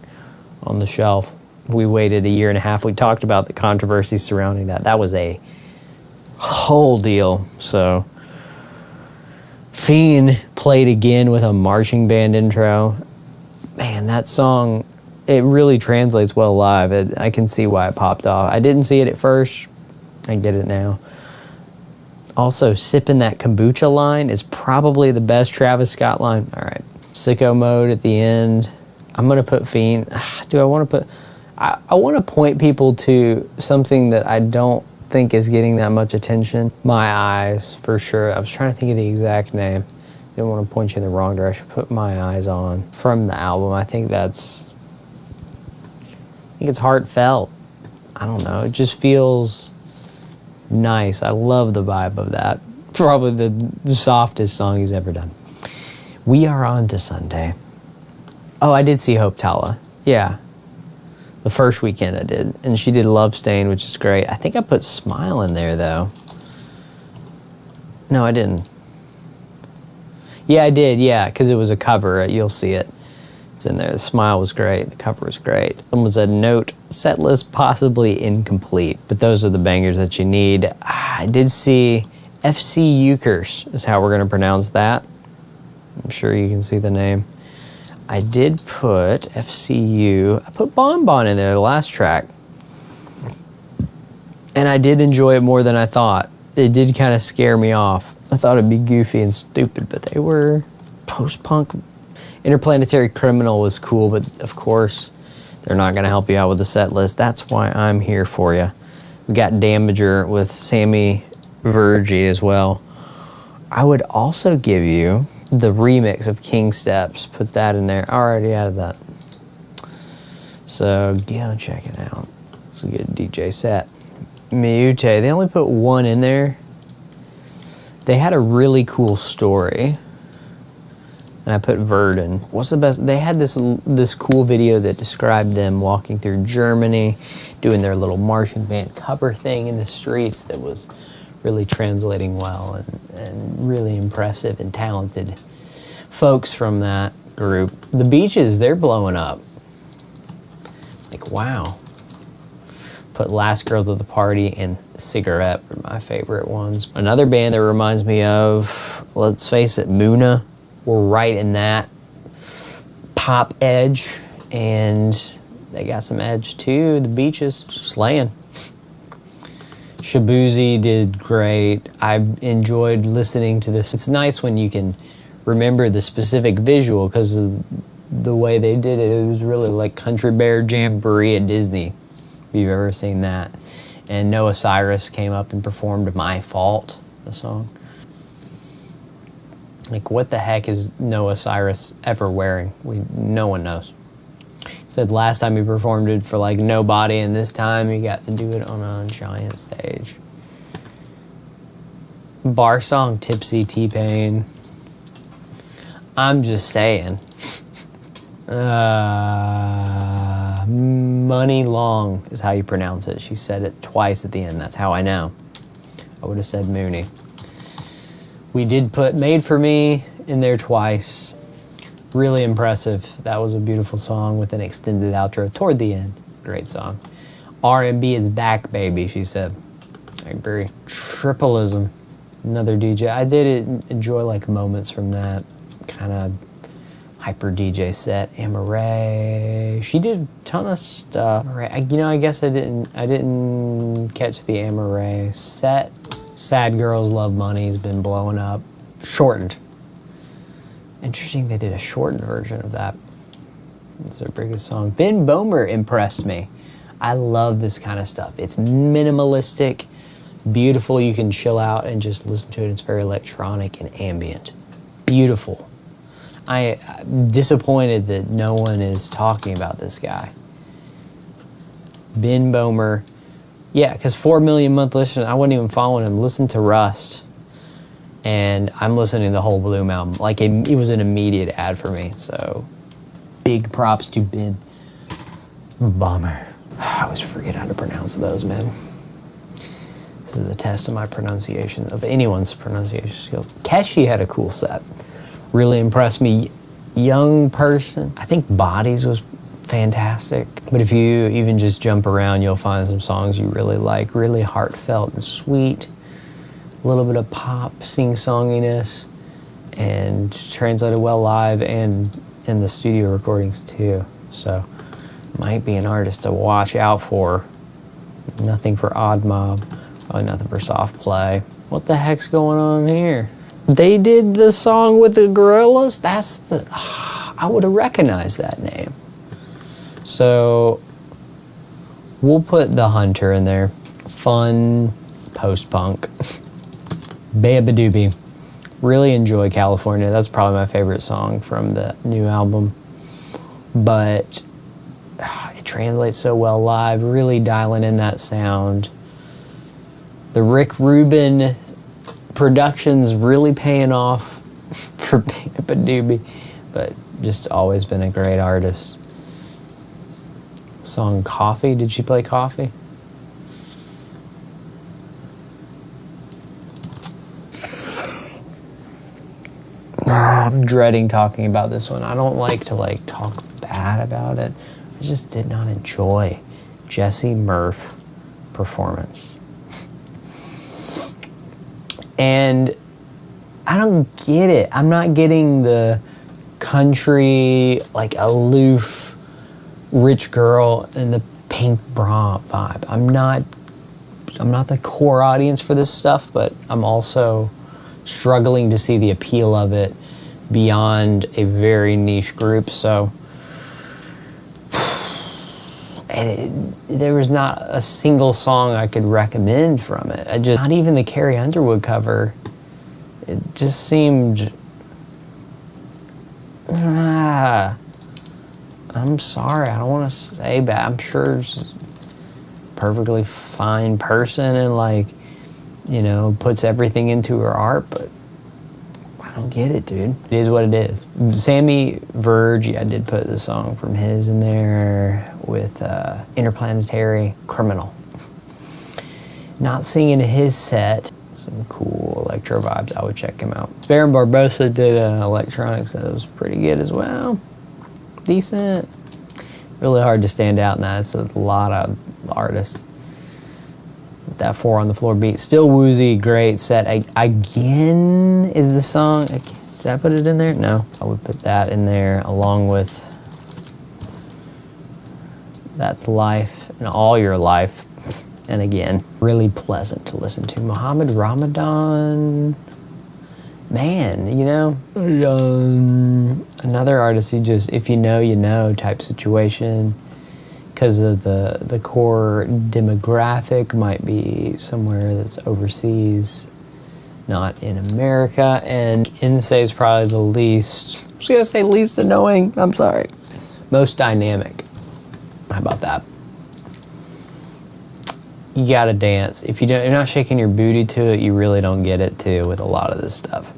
on the shelf. We waited a year and a half. We talked about the controversy surrounding that. That was a whole deal. So Fiend played again with a marching band intro. Man, that song it really translates well live. I can see why it popped off. I didn't see it at first. I get it now. Also, sipping that kombucha line is probably the best Travis Scott line. All right. Sicko mode at the end. I'm going to put Fiend. Do I want to put... I want to point people to something that I don't think is getting that much attention. My Eyes, for sure. I was trying to think of the exact name. Didn't want to point you in the wrong direction. Put My Eyes on. From the album, I think it's heartfelt. I don't know. It just feels nice. I love the vibe of that. Probably the softest song he's ever done. We are on to Sunday. Oh, I did see Hope Tyla. Yeah. The first weekend I did. And she did Love Stain, which is great. I think I put Smile in there, though. No, I didn't. Yeah, I did, yeah, because it was a cover. You'll see it. It's in there. The Smile was great. The cover was great. One was a note. Set list possibly incomplete, but those are the bangers that you need. I did see FC Ukers is how we're going to pronounce that. I'm sure you can see the name. I did put FCU. I put Bon Bon in there, the last track. And I did enjoy it more than I thought. It did kind of scare me off. I thought it'd be goofy and stupid, but they were post-punk. Interplanetary Criminal was cool, but of course, they're not going to help you out with the set list. That's why I'm here for you. We got Damager with Sammy Vergie as well. I would also give you the remix of King Steps. Put that in there. I already added that. So go check it out. It's a good DJ set. Meute, they only put one in there. They had a really cool story. And I put Verdun. What's the best? They had this cool video that described them walking through Germany, doing their little marching band cover thing in the streets that was really translating well and really impressive and talented folks from that group. The Beaches, they're blowing up. Like, wow. Put Last Girl to the Party and Cigarette were my favorite ones. Another band that reminds me of, let's face it, Muna. We're right in that pop edge, and they got some edge too. The Beaches, slaying. Shaboozey did great. I enjoyed listening to this. It's nice when you can remember the specific visual because of the way they did it. It was really like Country Bear Jamboree at Disney, if you've ever seen that. And Noah Cyrus came up and performed My Fault, the song. Like, what the heck is Noah Cyrus ever wearing? No one knows. Said last time he performed it for like nobody, and this time he got to do it on a giant stage. Bar song, Tipsy, T-Pain. I'm just saying. Money Long is how you pronounce it. She said it twice at the end. That's how I know. I would have said Mooney. We did put Made For Me in there twice. Really impressive. That was a beautiful song with an extended outro toward the end. Great song. R&B is back, baby, she said. I agree. Tripleism. Another DJ. I did enjoy like moments from that kind of hyper DJ set. Amaray. She did a ton of stuff. I guess I didn't catch the Amaray set. Sad Girls Love Money has been blowing up. Shortened. Interesting they did a shortened version of that. It's their biggest song. Ben Bomer impressed me. I love this kind of stuff. It's minimalistic, beautiful. You can chill out and just listen to it. It's very electronic and ambient. Beautiful. I'm disappointed that no one is talking about this guy. Ben Bomer. Yeah, because 4 million monthly listeners, I wasn't even following him. Listen to Rust. And I'm listening to the whole Bloom album. Like, it was an immediate ad for me. So, big props to Ben Bomer. I always forget how to pronounce those, man. This is a test of my pronunciation, of anyone's pronunciation skills. Keshi had a cool set. Really impressed me. Young person. I think Bodies was fantastic. But if you even just jump around, you'll find some songs you really like. Really heartfelt and sweet. A little bit of pop sing-songiness. And translated well live and in the studio recordings too. So might be an artist to watch out for. Nothing for Odd Mob. Probably nothing for Soft Play. What the heck's going on here? They did the song with the Gorillas? I would have recognized that name. So we'll put The Hunter in there. Fun post-punk. Beabadoobee. Really enjoy California. That's probably my favorite song from the new album. But it translates so well live. Really dialing in that sound. The Rick Rubin production's really paying off for Beabadoobee. But just always been a great artist. Song Coffee. Did she play Coffee? I'm dreading talking about this one. I don't like to talk bad about it. I just did not enjoy Jesse Murph performance. And I don't get it. I'm not getting the country, aloof, rich girl in the pink bra vibe. I'm not the core audience for this stuff, but I'm also struggling to see the appeal of it beyond a very niche group. So there was not a single song I could recommend from it. Not even the Carrie Underwood cover. It just seemed I'm sorry, I don't want to say bad. I'm sure she's a perfectly fine person and puts everything into her art, but I don't get it, dude. It is what it is. Sammy Verge, I did put the song from his in there with Interplanetary Criminal. Not singing his set. Some cool electro vibes. I would check him out. Baron Barbosa did electronics that was pretty good as well. Decent. Really hard to stand out in that. It's a lot of artists. That 4 on the floor beat. Still Woozy, great set. Again is the song. Did I put it in there? No. I would put that in there along with That's Life and All Your Life. And again, really pleasant to listen to. Muhammad Ramadan. Man, another artist who just, if you know type situation. Because of the core demographic might be somewhere that's overseas, not in America. And Insei is probably the least, I was going to say least annoying, I'm sorry. Most dynamic. How about that? You gotta dance. If you're not shaking your booty to it, you really don't get it too with a lot of this stuff.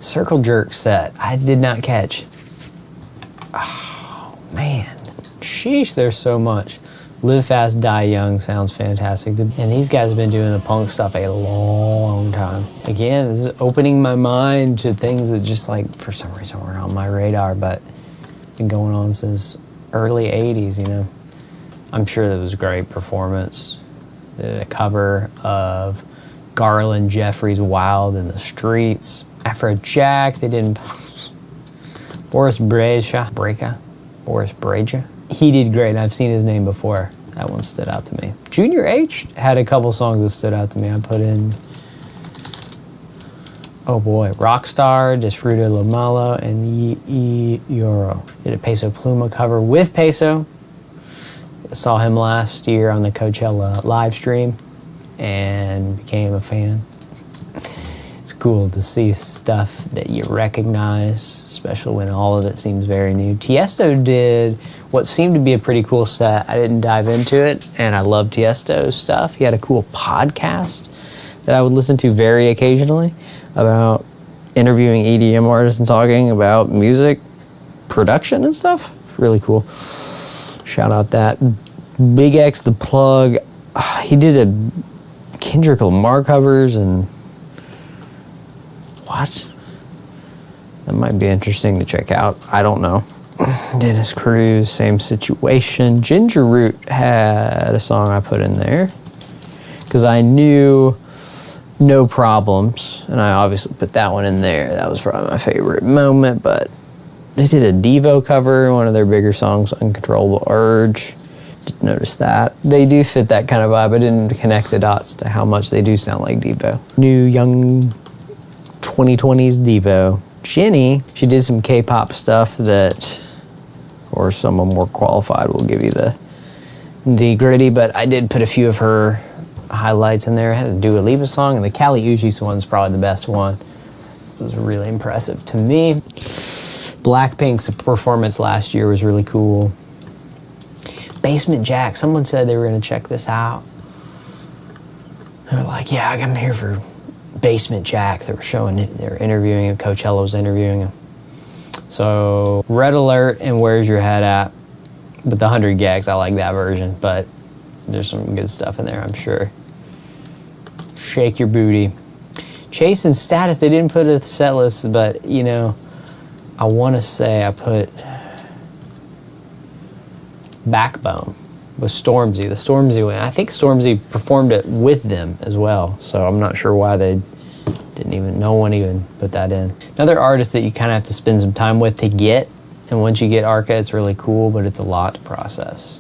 Circle Jerk set, I did not catch. Oh, man. Sheesh, there's so much. Live Fast, Die Young sounds fantastic. And these guys have been doing the punk stuff a long time. Again, this is opening my mind to things that just for some reason weren't on my radar, but been going on since early 80s, I'm sure that was a great performance. They did a cover of Garland Jeffries' Wild in the Streets. Afrojack, they did Boris Brejcha. He did great, and I've seen his name before. That one stood out to me. Junior H had a couple songs that stood out to me. I put in, Rockstar, Disfruta Lo Malo, and Yoro. Did a Peso Pluma cover with Peso. Saw him last year on the Coachella live stream and became a fan. It's cool to see stuff that you recognize, especially when all of it seems very new. Tiesto did what seemed to be a pretty cool set. I didn't dive into it, and I love Tiesto's stuff. He had a cool podcast that I would listen to very occasionally about interviewing EDM artists and talking about music production and stuff. Really cool. Shout out that. Big X the Plug. He did a Kendrick Lamar covers and what? That might be interesting to check out. I don't know. Dennis Cruz, same situation. Ginger Root had a song I put in there because I knew No Problems, and I obviously put that one in there. That was probably my favorite moment, but They did a Devo cover, one of their bigger songs, Uncontrollable Urge. Didn't notice that. They do fit that kind of vibe. I didn't connect the dots to how much they do sound like Devo. New young 2020s Devo. Jennie, she did some K-pop stuff that, or someone more qualified will give you the nitty-gritty, but I did put a few of her highlights in there. I had to do a Lipa song, and the Kali Uchis one's probably the best one. It was really impressive to me. Blackpink's performance last year was really cool. Basement Jaxx, someone said they were going to check this out. They were like, yeah, I'm here for Basement Jaxx. They were showing it, they were interviewing him, Coachella was interviewing him. So, Red Alert and Where's Your Head At? But the 100 Gags, I like that version, but there's some good stuff in there, I'm sure. Shake Your Booty. Chase and Status, they didn't put a set list, but, you know, I want to say I put Backbone with Stormzy. The Stormzy one. I think Stormzy performed it with them as well, so I'm not sure why they didn't even, no one even put that in. Another artist that you kind of have to spend some time with to get, and once you get Arca, it's really cool, but it's a lot to process.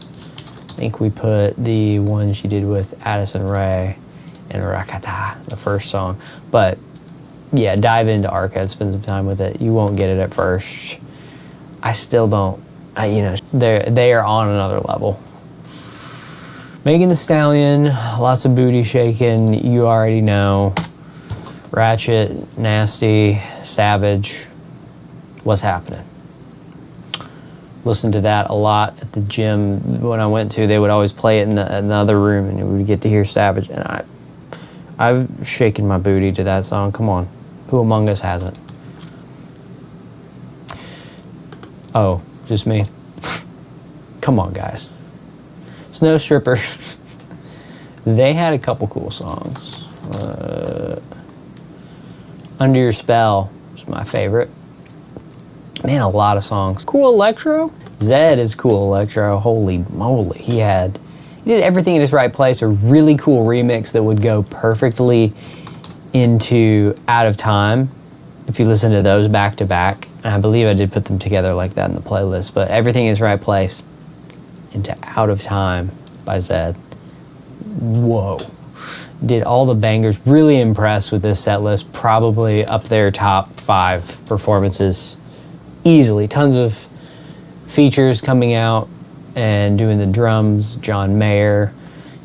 I think we put the one she did with Addison Rae and Rakata, the first song. But yeah, dive into Arca, spend some time with it. You won't get it at first. I still don't. You know, they are on another level. Megan Thee Stallion, lots of booty shaking. You already know. Ratchet, Nasty, Savage. What's happening? Listened to that a lot at the gym when I went to. They would always play it in the other room, and we would get to hear Savage. And I've shaken my booty to that song. Come on, who among us hasn't? Oh, just me. Come on, guys. Snow Stripper. They had a couple cool songs. Under Your Spell was my favorite. Man, a lot of songs. Cool Electro? Zedd is cool electro. Holy moly. He did everything in his right place. A really cool remix that would go perfectly into Out of Time. If you listen to those back to back, and I believe I did put them together like that in the playlist, but everything in its right place into Out of Time by Zedd. Whoa. Did all the bangers. Really impressed with this set list. Probably up there top 5 performances. Easily. Tons of features coming out and doing the drums. John Mayer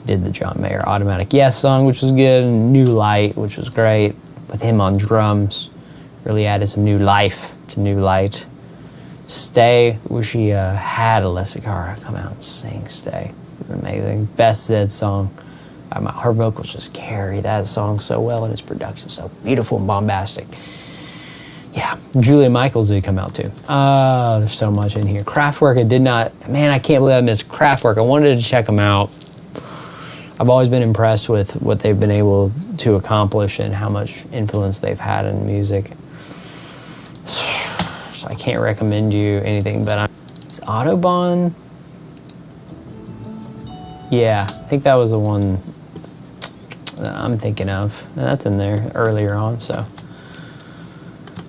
did the John Mayer Automatic Yes song, which was good, and New Light, which was great, with him on drums. Really added some new life to New Light. Stay, wish he had Alyssa Cara come out and sing Stay. Amazing. Best Zedd song. Her vocals just carry that song so well, and his production so beautiful and bombastic. Yeah, Julia Michaels did come out too. There's so much in here. Kraftwerk, I did not, man, I can't believe I missed Kraftwerk. I wanted to check them out. I've always been impressed with what they've been able to accomplish and how much influence they've had in music. So I can't recommend you anything, but is Autobahn? Yeah, I think that was the one that I'm thinking of. And that's in there earlier on, so.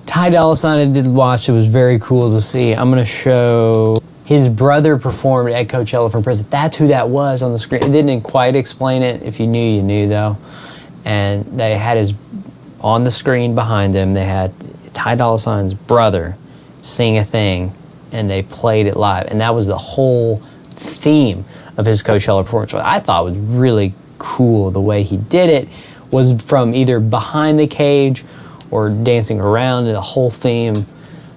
Ty Dolla $ign I did watch. It was very cool to see. I'm going to show his brother performed at Coachella from prison. That's who that was on the screen. It didn't quite explain it. If you knew, you knew, though. And they had his, on the screen behind him, they had Ty Dolla $ign's brother sing a thing, and they played it live. And that was the whole theme of his Coachella performance. What I thought was really cool, the way he did it, was from either behind the cage or dancing around, the whole theme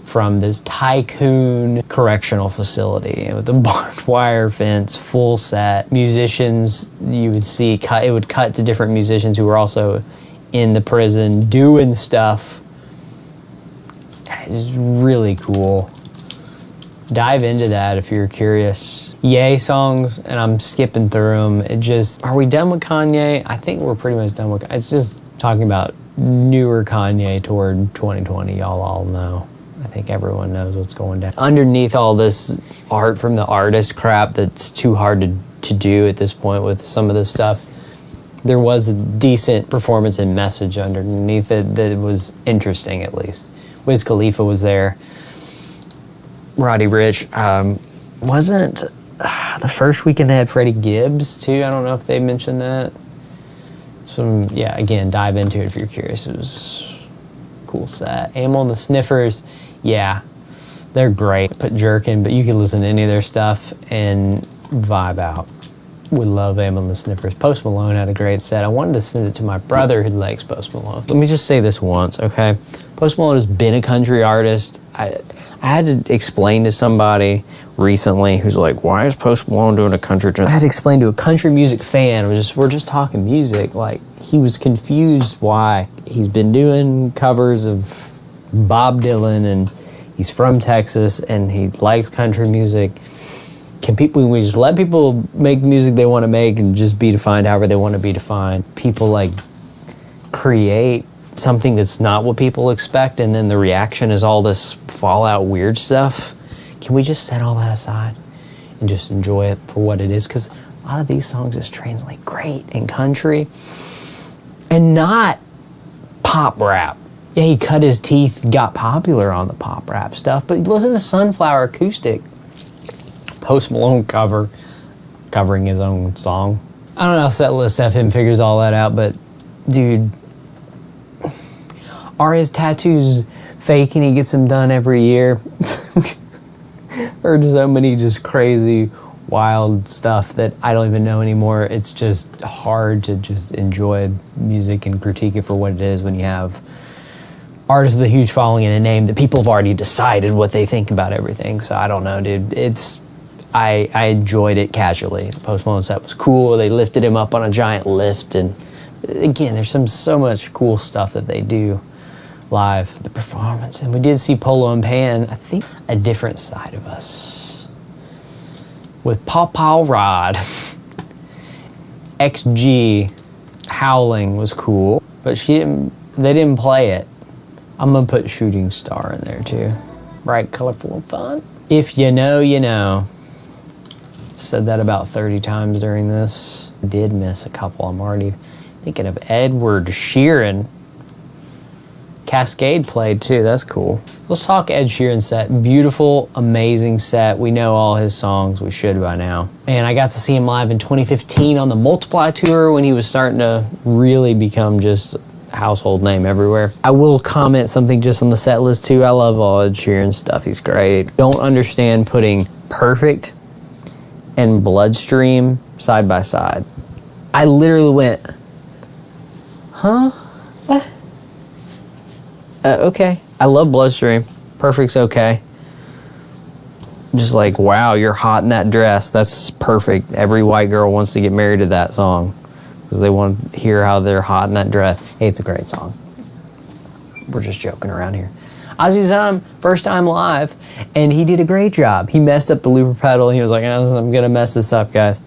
from this tycoon correctional facility with the barbed wire fence, full set. Musicians, you would see, it would cut to different musicians who were also in the prison doing stuff. It's really cool. Dive into that if you're curious. Ye songs, and I'm skipping through them. It just, are we done with Kanye? I think we're pretty much done with, it's just talking about newer Kanye toward 2020. Y'all all know. I think everyone knows what's going down. Underneath all this art from the artist crap that's too hard to do at this point with some of this stuff, there was a decent performance and message underneath it that was interesting, at least. Wiz Khalifa was there. Roddy Ricch. Wasn't the first weekend they had Freddie Gibbs too? I don't know if they mentioned that. Again, dive into it if you're curious. It was a cool set. Amyl and the Sniffers, yeah, they're great. Put Jerk in, but you can listen to any of their stuff and vibe out. Would love Amyl and the Sniffers. Post Malone had a great set. I wanted to send it to my brother who likes Post Malone. Let me just say this once, okay? Post Malone has been a country artist. I had to explain to somebody recently who's like, why is Post Malone doing a country? I had to explain to a country music fan. We're just talking music. Like, he was confused why he's been doing covers of Bob Dylan and he's from Texas and he likes country music. Can we just let people make music they want to make and just be defined however they want to be defined? People like create something that's not what people expect, and then the reaction is all this fallout weird stuff. Can we just set all that aside and just enjoy it for what it is? Because a lot of these songs just translate great in country and not pop rap. Yeah, he cut his teeth, got popular on the pop rap stuff, but listen to Sunflower Acoustic. Post Malone covering his own song. I don't know how Setlist FM figures all that out, but dude, are his tattoos fake and he gets them done every year? Or so many just crazy, wild stuff that I don't even know anymore. It's just hard to just enjoy music and critique it for what it is when you have artists with a huge following and a name that people have already decided what they think about everything. So I don't know, dude. I enjoyed it casually. The Post Malone set was cool. They lifted him up on a giant lift, and again, there's so much cool stuff that they do live. The performance, and we did see Polo Pan. I think a different side of us with Paw Paw Rod. XG Howling was cool, but they didn't play it. I'm gonna put Shooting Star in there too. Bright, colorful, and fun. If you know, you know. Said that about 30 times during this. Did miss a couple. I'm already thinking of Edward Sheeran. Cascade played too. That's cool. Let's talk Ed Sheeran set. Beautiful, amazing set. We know all his songs. We should by now. And I got to see him live in 2015 on the Multiply tour when he was starting to really become just a household name everywhere. I will comment something just on the set list too. I love all Ed Sheeran stuff. He's great. Don't understand putting Perfect and Bloodstream side by side. I literally went, huh? What? Okay. I love Bloodstream. Perfect's okay. Just like, wow, you're hot in that dress. That's perfect. Every white girl wants to get married to that song because they want to hear how they're hot in that dress. Hey, it's a great song. We're just joking around here. Ozzy saw him first time live, and he did a great job. He messed up the looper pedal. He was like, oh, I'm going to mess this up, guys.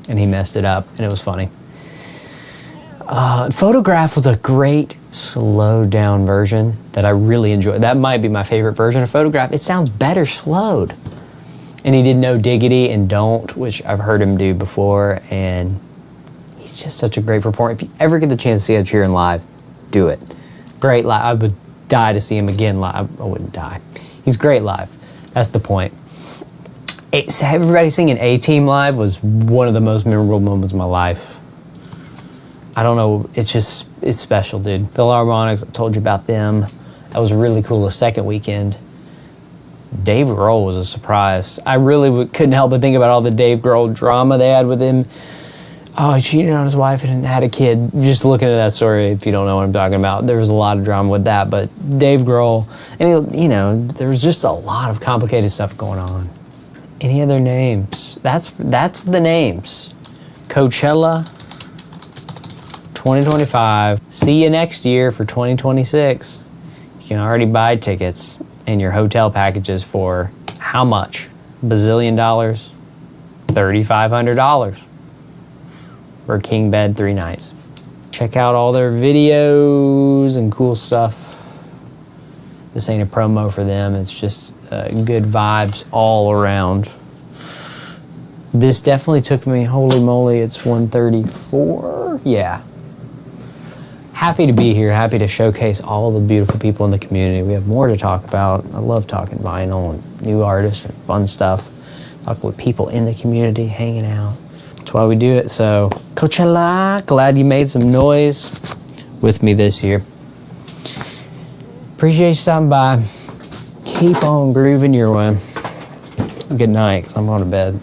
And he messed it up, and it was funny. Photograph was a great slowed down version that I really enjoyed. That might be my favorite version of Photograph. It sounds better slowed. And he did No Diggity and Don't, which I've heard him do before, and he's just such a great performer. If you ever get the chance to see Ed Sheeran live, do it. Great live. I would die to see him again live. I wouldn't die. He's great live. That's the point. Everybody singing A-Team live was one of the most memorable moments of my life. I don't know. It's special, dude. Philharmonics, I told you about them. That was really cool the second weekend. Dave Grohl was a surprise. I really couldn't help but think about all the Dave Grohl drama they had with him. Oh, he cheated on his wife and had a kid. Just looking at that story, if you don't know what I'm talking about, there was a lot of drama with that. But Dave Grohl, and there was just a lot of complicated stuff going on. Any other names? That's the names. Coachella 2025. See you next year for 2026. You can already buy tickets and your hotel packages for how much? $bazillion? $3,500 for a king bed 3 nights. Check out all their videos and cool stuff. This ain't a promo for them. It's just good vibes all around. This definitely took me, holy moly, it's 1:34. Yeah. happy to be here, happy to showcase all the beautiful people in the community. We have more to talk about. I love talking vinyl and new artists and fun stuff. Talking with people in the community, hanging out. That's why we do it. So, Coachella, glad you made some noise with me this year. Appreciate you stopping by. Keep on grooving your way. Good night, 'cause I'm going to bed.